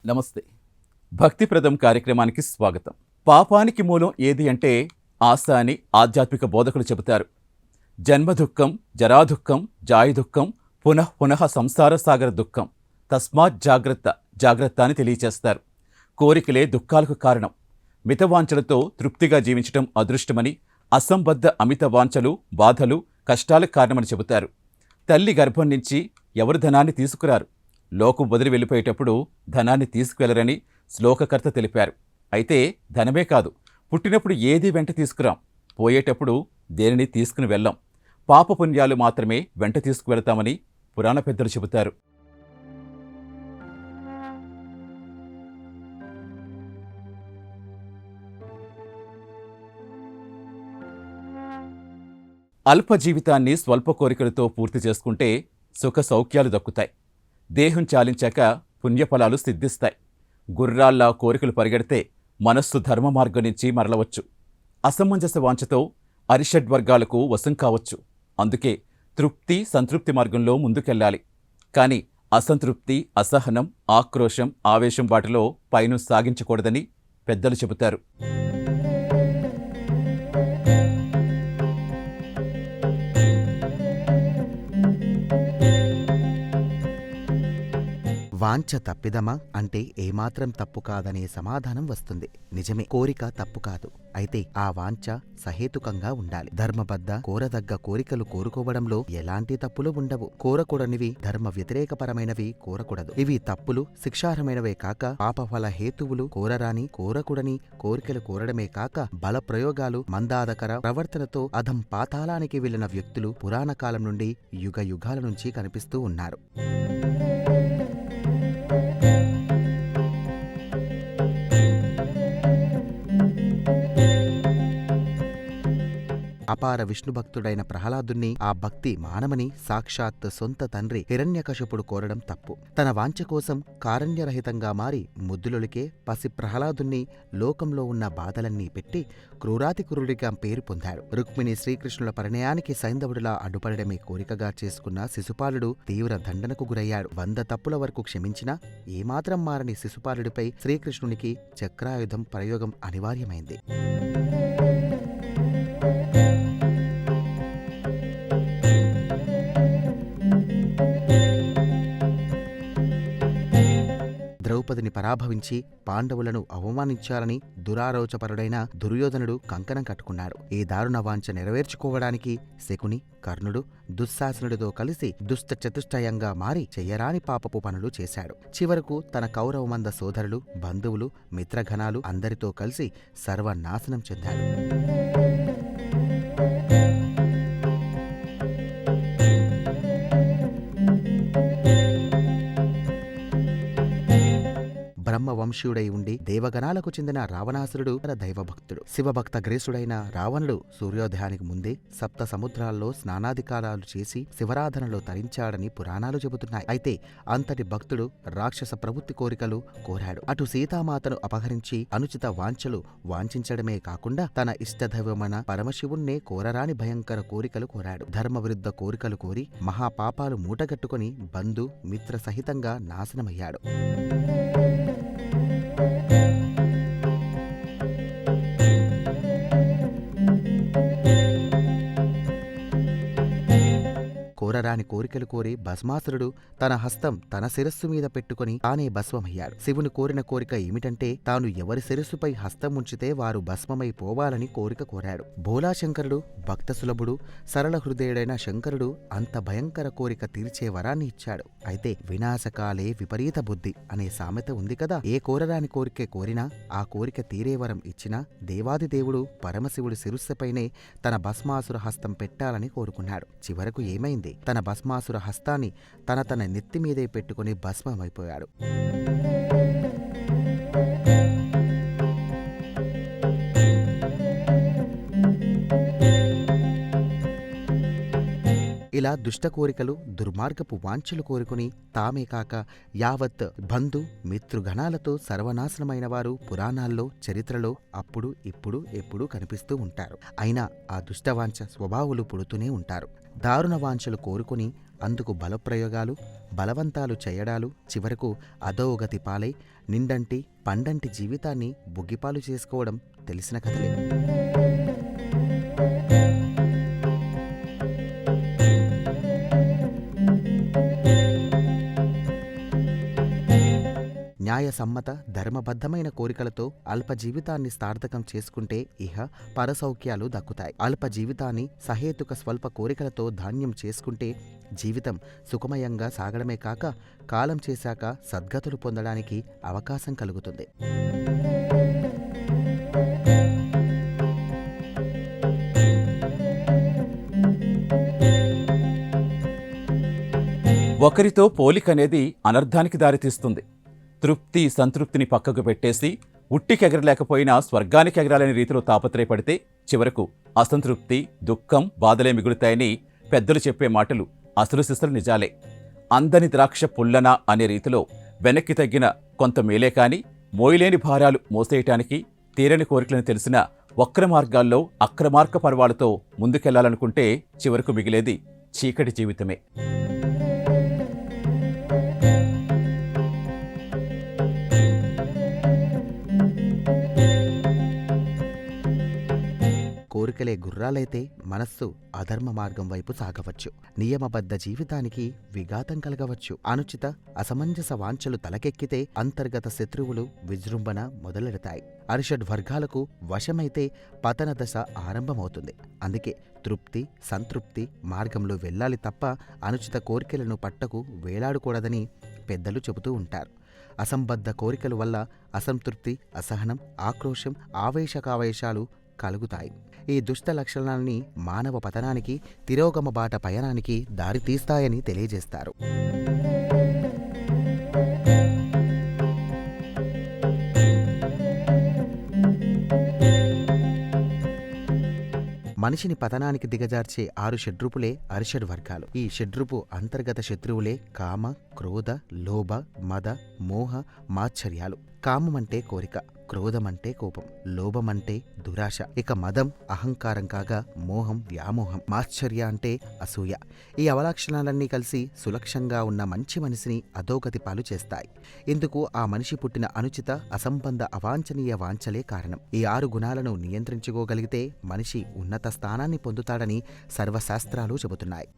నమస్తే. భక్తిప్రదం కార్యక్రమానికి స్వాగతం. పాపానికి మూలం ఏది అంటే ఆశ అని ఆధ్యాత్మిక బోధకులు చెబుతారు. జన్మదుఃఖం, జరాదుఃఖం, జాయదుఃఖం, పునః పునః సంసార సాగర దుఃఖం. తస్మాత్ జాగ్రత్త, జాగ్రత్త అని తెలియచేస్తారు. కోరికలే దుఃఖాలకు కారణం. మితవాంఛలతో తృప్తిగా జీవించటం అదృష్టమని, అసంబద్ధ అమిత వాంఛలు, బాధలు, కష్టాలకు కారణమని చెబుతారు. తల్లి గర్భం నుంచి ఎవరు ధనాన్ని తీసుకురారు. లోకం వదిలి వెళ్ళిపోయేటప్పుడు ధనాన్ని తీసుకువెళ్లరని శ్లోకకర్త తెలిపారు. అయితే ధనమే కాదు, పుట్టినప్పుడు ఏదీ వెంట తీసుకురాం, పోయేటప్పుడు దేనిని తీసుకుని వెళ్ళాం. పాపపుణ్యాలు మాత్రమే వెంట తీసుకువెళతామని పురాణ పెద్దలు చెబుతారు. అల్ప జీవితాన్ని స్వల్ప కోరికలతో పూర్తి చేసుకుంటే సుఖ సౌఖ్యాలు దక్కుతాయి. దేహం చాలించాక పుణ్యఫలాలు సిద్ధిస్తాయి. గుర్రాల్లా కోరికలు పరిగెడితే మనస్సు ధర్మ మార్గం నుంచి మరలవచ్చు. అసమంజస వాంఛతో అరిషడ్వర్గాలకు వశం కావచ్చు. అందుకే తృప్తి, సంతృప్తి మార్గంలో ముందుకెళ్ళాలి. కానీ అసంతృప్తి, అసహనం, ఆక్రోశం, ఆవేశం వాటిలో పయనం సాగించకూడదని పెద్దలు చెబుతారు. వాంఛ తప్పిదమా అంటే ఏమాత్రం తప్పు కాదనే సమాధానం వస్తుంది. నిజమే, కోరిక తప్పు కాదు. అయితే ఆ వాంఛ సహేతుకంగా ఉండాలి. ధర్మబద్ధ కోరదగ్గ కోరికలు కోరుకోవడంలో ఎలాంటి తప్పులు ఉండవు. కోరకూడనివి, ధర్మ వ్యతిరేకపరమైనవి కోరకూడదు. ఇవి తప్పులు, శిక్షార్హమైనవే కాక పాపఫల హేతువులు. కోరరాని, కోరకూడని కోరికలు కోరడమే కాక బలప్రయోగాలు, మందాదకర ప్రవర్తనతో అధం పాతాళానికి వెళ్లిన వ్యక్తులు పురాణ కాలం నుండి, యుగ యుగాల నుంచి కనిపిస్తూ ఉన్నారు. అపార విష్ణుభక్తుడైన ప్రహ్లాదుణ్ణి ఆ భక్తి మానమని సాక్షాత్ సొంత తండ్రి హిరణ్యకశిపుడు కోరడం తప్పు. తన వాంఛ కోసం కారణ్యరహితంగా మారి ముద్దులొలికే పసి ప్రహ్లాదుణ్ణి లోకంలో ఉన్న బాధలన్నీ పెట్టి క్రూరాతి క్రూరుడిగా పేరు పొందాడు. రుక్మిణి శ్రీకృష్ణుల పరిణయానికి సైంధవుడిలా అడ్డుపడమే కోరికగా చేసుకున్న శిశుపాలుడు తీవ్ర దండనకు గురయ్యాడు. 100 తప్పుల వరకు క్షమించినా ఏమాత్రం మారని శిశుపాలుడిపై శ్రీకృష్ణునికి చక్రాయుధం ప్రయోగం అనివార్యమైంది. ద్రౌపదిని పరాభవించి పాండవులను అవమానించాలని దురారోచపరుడైన దుర్యోధనుడు కంకణం కట్టుకున్నాడు. ఈ దారుణ వాంఛ నెరవేర్చుకోవడానికి శకుని, కర్ణుడు, దుశ్శాసనుడితో కలిసి దుష్ట చతుష్టయంగా మారి చెయ్యరాని పాపపు పనులు చేశాడు. చివరకు తన కౌరవమంద సోదరులు, బంధువులు, మిత్రగణాలు అందరితో కలిసి సర్వనాశనం చెందాడు. బ్రహ్మవంశీయుడై ఉండి దేవగణాలకు చెందిన రావణాసురుడు తన దైవభక్తుడు. శివభక్తగ్రేసుడైన రావణుడు సూర్యోదయానికి ముందే సప్త సముద్రాల్లో స్నానాధికారాలు చేసి శివరాధనలో తరించాడని పురాణాలు చెబుతున్నాయి. అయితే అంతటి భక్తుడు రాక్షస ప్రవృత్తి కోరికలు కోరాడు. అటు సీతామాతను అపహరించి అనుచిత వాంఛలు వాంఛించడమే కాకుండా తన ఇష్టదైవమైన పరమశివుణ్ణే కోరరాని భయంకర కోరికలు కోరాడు. ధర్మవిరుద్ధ కోరికలు కోరి మహాపాపాలు మూటగట్టుకుని బంధు మిత్ర సహితంగా నాశనమయ్యాడు. కోరరాని కోరికలు కోరి భస్మాసురుడు తన హస్తం తన శిరస్సు మీద పెట్టుకుని తానే భస్మమయ్యాడు. శివుని కోరిన కోరిక ఏమిటంటే తాను ఎవరి శిరస్సుపై హస్తం ఉంచితే వారు భస్మమై పోవాలని కోరిక కోరాడు. భోలాశంకరుడు భక్త సులభుడు, సరళ హృదయుడైన శంకరుడు అంత భయంకర కోరిక తీర్చే వరాన్ని ఇచ్చాడు. అయితే వినాశకాలే విపరీత బుద్ధి అనే సామెత ఉంది కదా. ఏ కోరరాని కోరిక కోరినా ఆ కోరిక తీరే వరం ఇచ్చినా దేవాదిదేవుడు పరమశివుడి శిరస్సుపైనే తన భస్మాసుర హస్తం పెట్టాలని కోరుకున్నాడు. చివరకు ఏమైంది? తన భస్మాసుర హస్తాన్ని తన నెత్తిమీదే పెట్టుకుని భస్మమైపోయాడు. ఇలా దుష్ట కోరికలు, దుర్మార్గపు వాంఛలు కోరుకుని తామే కాక యావత్ బంధు మిత్రుగణాలతో సర్వనాశనమైన వారు పురాణాల్లో, చరిత్రలో అప్పుడు ఇప్పుడు ఎప్పుడూ కనిపిస్తూ ఉంటారు. అయినా ఆ దుష్టవాంఛ స్వభావులు పుడుతూనే ఉంటారు. దారుణ వాంఛలు కోరుకుని అందుకు బలప్రయోగాలు, బలవంతాలు చేయడాలు, చివరకు అధోగతి పాలై నిండంటి పండంటి జీవితాన్ని బుగ్గిపాలు చేసుకోవడం తెలిసిన కథలే. న్యాయసమ్మత ధర్మబద్ధమైన కోరికలతో అల్ప జీవితాన్ని సార్థకం చేసుకుంటే ఇహ పరసౌఖ్యాలు దక్కుతాయి. అల్ప జీవితాన్ని సహేతుక స్వల్ప కోరికలతో ధాన్యం చేసుకుంటే జీవితం సుఖమయంగా సాగడమే కాక కాలం చేశాక సద్గతులు పొందడానికి అవకాశం కలుగుతుంది. ఒకరితో పోలికనేది అనర్థానికి దారితీస్తుంది. తృప్తి సంతృప్తిని పక్కకు పెట్టేసి ఉట్టికెగరలేకపోయినా స్వర్గానికి ఎగరాలనే రీతిలో తాపత్రయపడితే చివరకు అసంతృప్తి, దుఃఖం, బాధలే మిగులుతాయని పెద్దలు చెప్పే మాటలు అసలు సిసలు నిజాలే. అందని ద్రాక్ష పుల్లనా అనే రీతిలో వెనక్కి తగ్గిన కొంత మేలే కాని మోయలేని భారాలు మోసేయటానికి తీరని కోరికలను తెలిసిన వక్ర మార్గాల్లో అక్రమార్క పర్వాలతో ముందుకెళ్లాలనుకుంటే చివరకు మిగిలేది చీకటి జీవితమే. కోరికలే గుర్రాలైతే మనస్సు అధర్మ మార్గం వైపు సాగవచ్చు. నియమబద్ధ జీవితానికి విఘాతం కలగవచ్చు. అనుచిత అసమంజస వాంఛలు తలకెక్కితే అంతర్గత శత్రువులు విజృంభణ మొదలెడతాయి. అరిషడ్ వర్గాలకు వశమైతే పతన దశ ఆరంభమవుతుంది. అందుకే తృప్తి సంతృప్తి మార్గంలో వెళ్ళాలి తప్ప అనుచిత కోరికలను పట్టకు వేలాడకూడదని పెద్దలు చెబుతూ ఉంటారు. అసంబద్ధ కోరికల వల్ల అసంతృప్తి, అసహనం, ఆక్రోశం, ఆవేశకావేశాలు కలుగుతాయి. ఈ దుష్ట లక్షణాన్ని మానవ పతనానికి, తిరోగమ బాట పయనానికి దారితీస్తాయని తెలియజేస్తారు. మనిషిని పతనానికి దిగజార్చే 6 షడ్రూపులే అరిషడ్ వర్గాలు. ఈ షడ్రూపు అంతర్గత శత్రువులే కామ, క్రోధ, లోభ, మద, మోహ, మాత్సర్యాలు. కామమంటే కోరిక, క్రోధమంటే కోపం, లోభమంటే దురాశ, ఇక మదం అహంకారం కాగా మోహం వ్యామోహం, మాత్సర్య అంటే అసూయ. ఈ అవలక్షణాలన్నీ కలిసి సులక్షంగా ఉన్న మంచి మనిషిని అధోగతి పాలు చేస్తాయి. ఇందుకు ఆ మనిషి పుట్టిన అనుచిత అసంబంధ అవాంఛనీయ వాంఛలే కారణం. ఈ 6 గుణాలను నియంత్రించుకోగలిగితే మనిషి ఉన్నత స్థానాన్ని పొందుతాడని సర్వశాస్త్రాలు చెబుతున్నాయి.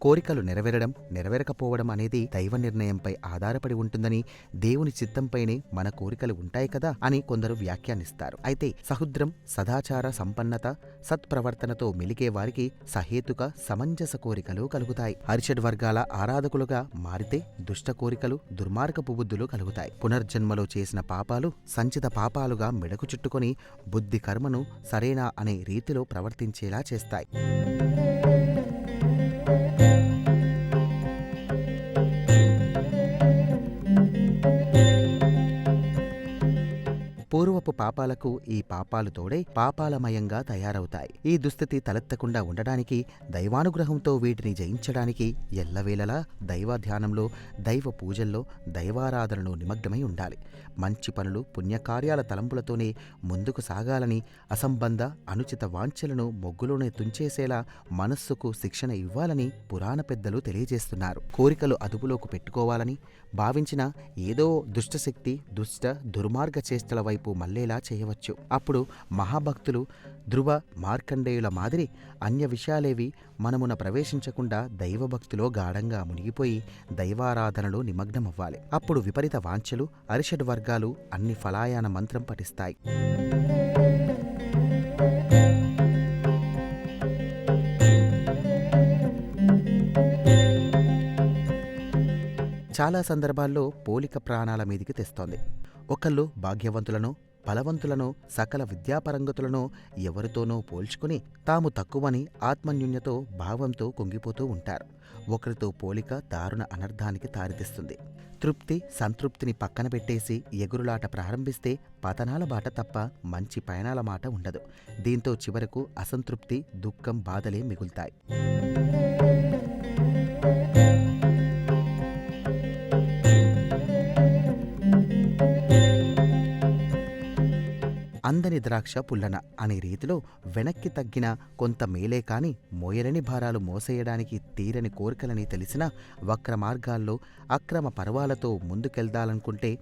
కోరికలు నెరవేరకపోవడం అనేది దైవ నిర్ణయంపై ఆధారపడి ఉంటుందని, దేవుని చిత్తంపైనే మన కోరికలు ఉంటాయి కదా అని కొందరు వ్యాఖ్యానిస్తారు. అయితే సహృద్రం, సదాచార సంపన్నత, సత్ప్రవర్తనతో మిలిగే వారికి సహేతుక సమంజస కోరికలు కలుగుతాయి. అరిషడ్ వర్గాల ఆరాధకులుగా మారితే దుష్ట కోరికలు, దుర్మార్గపు బుద్ధులు కలుగుతాయి. పునర్జన్మలో చేసిన పాపాలు సంచిత పాపాలుగా మెడకు చుట్టుకొని బుద్ధి కర్మను సరేనా అనే రీతిలో ప్రవర్తించేలా చేస్తాయి. పూర్వపు పాపాలకు ఈ పాపాలు తోడే పాపాలమయంగా తయారవుతాయి. ఈ దుస్థితి తలెత్తకుండా ఉండడానికి, దైవానుగ్రహంతో వీటిని జయించడానికి ఎల్లవేళలా దైవాధ్యానంలో, దైవ పూజల్లో, దైవారాధనలో నిమగ్నమై ఉండాలి. మంచి పనులు, పుణ్యకార్యాల తలంపులతోనే ముందుకు సాగాలని, అసంబంధ అనుచిత వాంఛలను మొగ్గులోనే తుంచేసేలా మనస్సుకు శిక్షణ ఇవ్వాలని పురాణ పెద్దలు తెలియజేస్తున్నారు. కోరికలు అదుపులోకి పెట్టుకోవాలని భావించిన ఏదో దుష్టశక్తి దుష్ట దుర్మార్గ చేష్టల వైపు మళ్లేలా చేయవచ్చు. అప్పుడు మహాభక్తులు ధ్రువ, మార్కండేయుల మాదిరి అన్య విషయాలేవి మనమున ప్రవేశించకుండా దైవభక్తిలో గాఢంగా మునిగిపోయి దైవారాధనలో నిమగ్నమవ్వాలి. అప్పుడు విపరీత వాంఛలు, అరిషడ్ వర్గాలు అన్ని ఫలాయాన మంత్రం పఠిస్తాయి. చాలా సందర్భాల్లో పోలిక ప్రాణాల మీదికి తెస్తోంది. ఒకళ్ళు భాగ్యవంతులను, బలవంతులను, సకల విద్యాపరంగతులను ఎవరితోనో పోల్చుకుని తాము తక్కువని ఆత్మన్యూన్యతో భావంతో కుంగిపోతూ ఉంటారు. ఒకరితో పోలిక దారుణ అనర్థానికి దారితీస్తుంది. తృప్తి సంతృప్తిని పక్కన పెట్టేసి ఎగురులాట ప్రారంభిస్తే పతనాల బాట తప్ప మంచి పయనాల మాట ఉండదు. దీంతో చివరకు అసంతృప్తి, దుఃఖం, బాధలే మిగులుతాయి. అందని ద్రాక్ష పుల్లన అనే రీతిలో వెనక్కి తగ్గిన కొంత మేలే కాని మోయలేని భారాలు మోసేయడానికి తీరని కోరికలని తెలిసిన వక్ర మార్గాల్లో అక్రమ పర్వాలతో ముందుకెళ్దాలనుకుంటే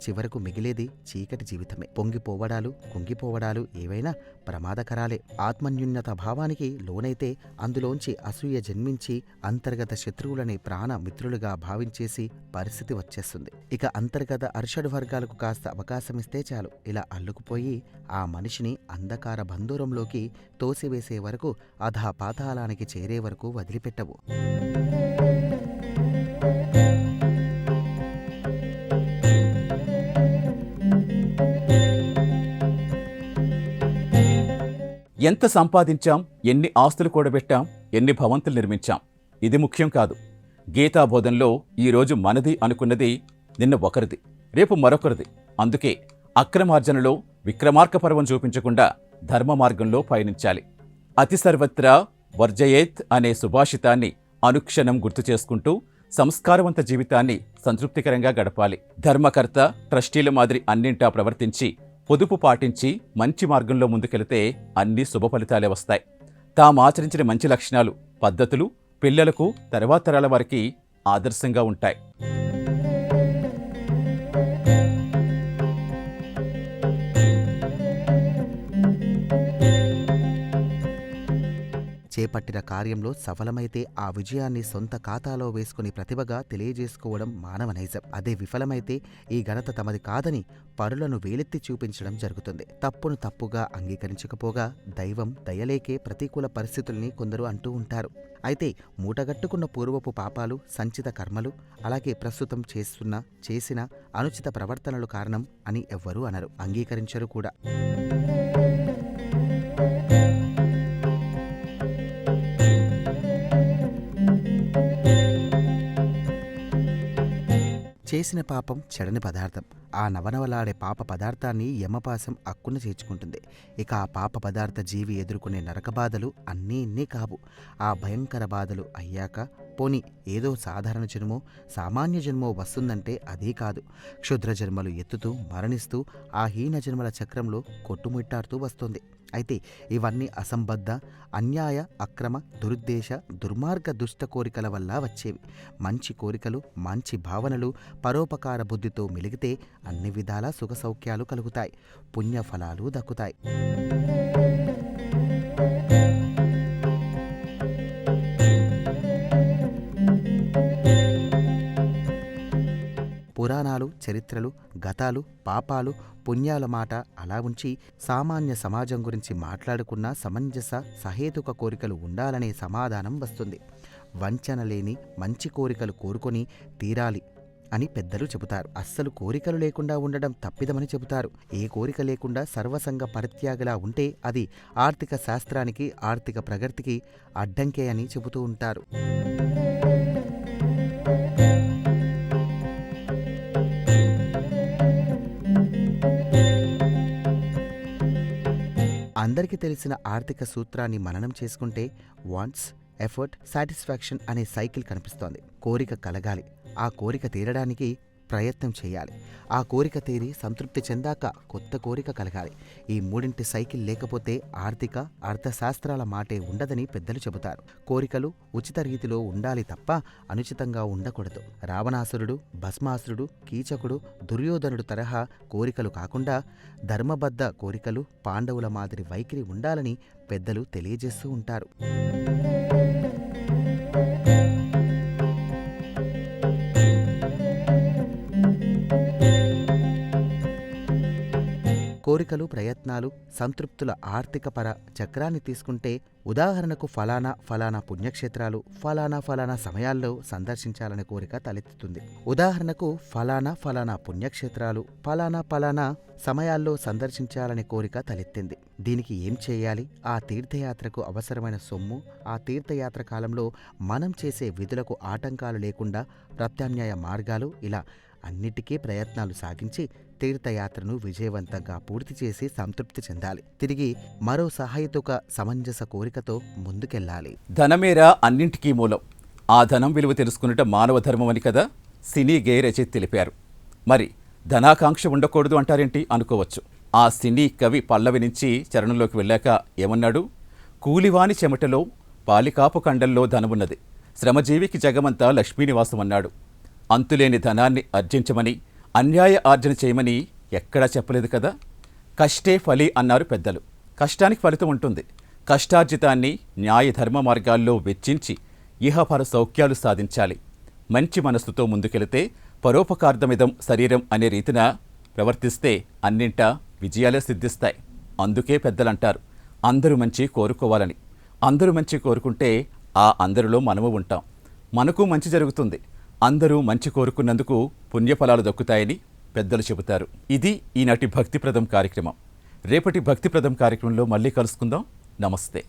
చివరకు మిగిలేది చీకటి జీవితమే. పొంగిపోవడాలు కుంగిపోవడాలు ఏవైనా ప్రమాదకరాలే. ఆత్మన్యూన్యత భావానికి లోనైతే అందులోంచి అసూయ జన్మించి అంతర్గత శత్రువులని ప్రాణ మిత్రులుగా భావించేసి పరిస్థితి వచ్చేస్తుంది. ఇక అంతర్గత అర్షడ్ వర్గాలకు కాస్త అవకాశమిస్తే చాలు ఇలా అల్లుకుపోయి ఆ మనిషిని అంధకార బంధూరంలోకి తోసివేసే వరకు అధపాతాళానికి చేరే వరకు వదిలిపెట్టవు. ఎంత సంపాదించాం, ఎన్ని ఆస్తులు కూడబెట్టాం, ఎన్ని భవంతులు నిర్మించాం, ఇది ముఖ్యం కాదు. గీతాబోధంలో ఈరోజు మనది అనుకున్నది నిన్న ఒకరిది, రేపు మరొకరిది. అందుకే అక్రమార్జనలో విక్రమార్క పర్వం చూపించకుండా ధర్మ మార్గంలో పయనించాలి. అతి సర్వత్రా వర్జయేత్ అనే సుభాషితాన్ని అనుక్షణం గుర్తు చేసుకుంటూ సంస్కారవంత జీవితాన్ని సంతృప్తికరంగా గడపాలి. ధర్మకర్త, ట్రస్టీల మాదిరి అన్నింటా ప్రవర్తించి పొదుపు పాటించి మంచి మార్గంలో ముందుకెళితే అన్ని శుభ ఫలితాలే వస్తాయి. తామాచరించిన మంచి లక్షణాలు, పద్ధతులు పిల్లలకు, తర్వాత తరాల వారికి ఆదర్శంగా ఉంటాయి. చేపట్టిన కార్యంలో సఫలమైతే ఆ విజయాన్ని సొంత ఖాతాలో వేసుకుని ప్రతిభగా తెలియజేసుకోవడం మానవ నైజం. అదే విఫలమైతే ఈ ఘనత తమది కాదని పరులను వేలెత్తి చూపించడం జరుగుతుంది. తప్పును తప్పుగా అంగీకరించకపోగా దైవం దయలేకే ప్రతికూల పరిస్థితుల్ని కొందరు అంటూ ఉంటారు. అయితే మూటగట్టుకున్న పూర్వపు పాపాలు, సంచిత కర్మలు, అలాగే ప్రస్తుతం చేసిన అనుచిత ప్రవర్తనలు కారణం అని ఎవ్వరూ అనరు, అంగీకరించరు కూడా. చేసిన పాపం చెడని పదార్థం. ఆ నవనవలాడే పాప పదార్థాన్ని యమపాశం అక్కున చేర్చుకుంటుంది. ఇక ఆ పాప పదార్థ జీవి ఎదుర్కొనే నరకబాధలు అన్నీ ఇన్నీ కావు. ఆ భయంకర బాధలు అయ్యాక పోని ఏదో సాధారణ జన్మో సామాన్య జన్మో వస్తుందంటే అదీ కాదు. క్షుద్ర జన్మలు ఎత్తుతూ మరణిస్తూ ఆ హీన జన్మల చక్రంలో కొట్టుమిట్టాడుతూ వస్తుంది. అయితే ఇవన్నీ అసంబద్ధ, అన్యాయ, అక్రమ, దురుద్దేశ, దుర్మార్గ దుష్ట కోరికల వల్ల వచ్చేవి. మంచి కోరికలు, మంచి భావనలు, పరోపకార బుద్ధితో మెలిగితే అన్ని విధాల సుఖ సౌఖ్యాలు కలుగుతాయి, పుణ్యఫలాలు దక్కుతాయి. పురాణాలు, చరిత్రలు, గతాలు, పాపాలు, పుణ్యాల మాట అలా ఉంచి సామాన్య సమాజం గురించి మాట్లాడుకున్న సమంజస సహేతుక కోరికలు ఉండాలనే సమాధానం వస్తుంది. వంచన లేని మంచి కోరికలు కోరుకొని తీరాలి అని పెద్దలు చెబుతారు. అస్సలు కోరికలు లేకుండా ఉండడం తప్పిదమని చెబుతారు. ఏ కోరిక లేకుండా సర్వసంగ పరిత్యాగలా ఉంటే అది ఆర్థిక శాస్త్రానికి, ఆర్థిక ప్రగతికి అడ్డంకే అని చెబుతూ ఉంటారు. అందరికీ తెలిసిన ఆర్థిక సూత్రాన్ని మననం చేసుకుంటే వాంట్స్, ఎఫర్ట్, సాటిస్ఫాక్షన్ అనే సైకిల్ కనిపిస్తోంది. కోరిక కలగాలి, ఆ కోరిక తీరడానికి ప్రయత్నం చేయాలి, ఆ కోరిక తీరి సంతృప్తి చెందాక కొత్త కోరిక కలగాలి. ఈ మూడింటి సైకిల్ లేకపోతే ఆర్థిక, అర్థశాస్త్రాల మాటే ఉండదని పెద్దలు చెబుతారు. కోరికలు ఉచిత రీతిలో ఉండాలి తప్ప అనుచితంగా ఉండకూడదు. రావణాసురుడు, భస్మాసురుడు, కీచకుడు, దుర్యోధనుడు తరహా కోరికలు కాకుండా ధర్మబద్ధ కోరికలు, పాండవుల మాదిరి వైఖరి ఉండాలని పెద్దలు తెలియజేస్తూ ఉంటారు. కోరికలు, ప్రయత్నాలు, సంతృప్తుల ఆర్థికపర చక్రాన్ని తీసుకుంటే ఉదాహరణకు ఫలానా ఫలానా పుణ్యక్షేత్రాలు ఫలానా ఫలానా సమయాల్లో సందర్శించాలనే కోరిక తలెత్తుతుంది. ఉదాహరణకు ఫలానా ఫలానా పుణ్యక్షేత్రాలు ఫలానా ఫలానా సమయాల్లో సందర్శించాలనే కోరిక తలెత్తింది. దీనికి ఏం చేయాలి? ఆ తీర్థయాత్రకు అవసరమైన సొమ్ము, ఆ తీర్థయాత్ర కాలంలో మనం చేసే విధులకు ఆటంకాలు లేకుండా ప్రత్యామ్నాయ మార్గాలు, ఇలా అన్నిటికీ ప్రయత్నాలు సాగించి తీర్థయాత్రను విజయవంతంగా పూర్తి చేసి సంతృప్తి చెందాలి. తిరిగి మరో సహాయతుక సమంజస కోరికతో ముందుకెళ్లాలి. ధనమేరా అన్నింటికీ మూలం, ఆ ధనం విలువ తెలుసుకున్నట మానవ ధర్మం అని కదా సినీ గేయ రచయిత తెలిపారు. మరి ధనాకాంక్ష ఉండకూడదు అంటారేంటి అనుకోవచ్చు. ఆ సినీ కవి పల్లవి నుంచి చరణంలోకి వెళ్ళాక ఏమన్నాడు? కూలివాని చెమటలో పాలికాపు కండంలో ధనమున్నది, శ్రమజీవికి జగమంతా లక్ష్మీనివాసం అన్నాడు. అంతులేని ధనాన్ని ఆర్జించమని, అన్యాయ ఆర్జన చేయమని ఎక్కడా చెప్పలేదు కదా. కష్టే ఫలి అన్నారు పెద్దలు. కష్టానికి ఫలితం ఉంటుంది. కష్టార్జితాన్ని న్యాయ ధర్మ మార్గాల్లో వెచ్చించి ఇహపర సౌఖ్యాలు సాధించాలి. మంచి మనస్సుతో ముందుకెళితే పరోపకార్థమిదం శరీరం అనే రీతిన ప్రవర్తిస్తే అన్నింటా విజయాలే సిద్ధిస్తాయి. అందుకే పెద్దలంటారు అందరూ మంచి కోరుకోవాలని. అందరూ మంచి కోరుకుంటే ఆ అందరిలో మనము ఉంటాం, మనకు మంచి జరుగుతుంది. అందరూ మంచి కోరుకున్నందుకు పుణ్యఫలాలు దక్కుతాయని పెద్దలు చెబుతారు. ఇది ఈనాటి భక్తిప్రదం కార్యక్రమం. రేపటి భక్తిప్రదం కార్యక్రమంలో మళ్ళీ కలుసుకుందాం. నమస్తే.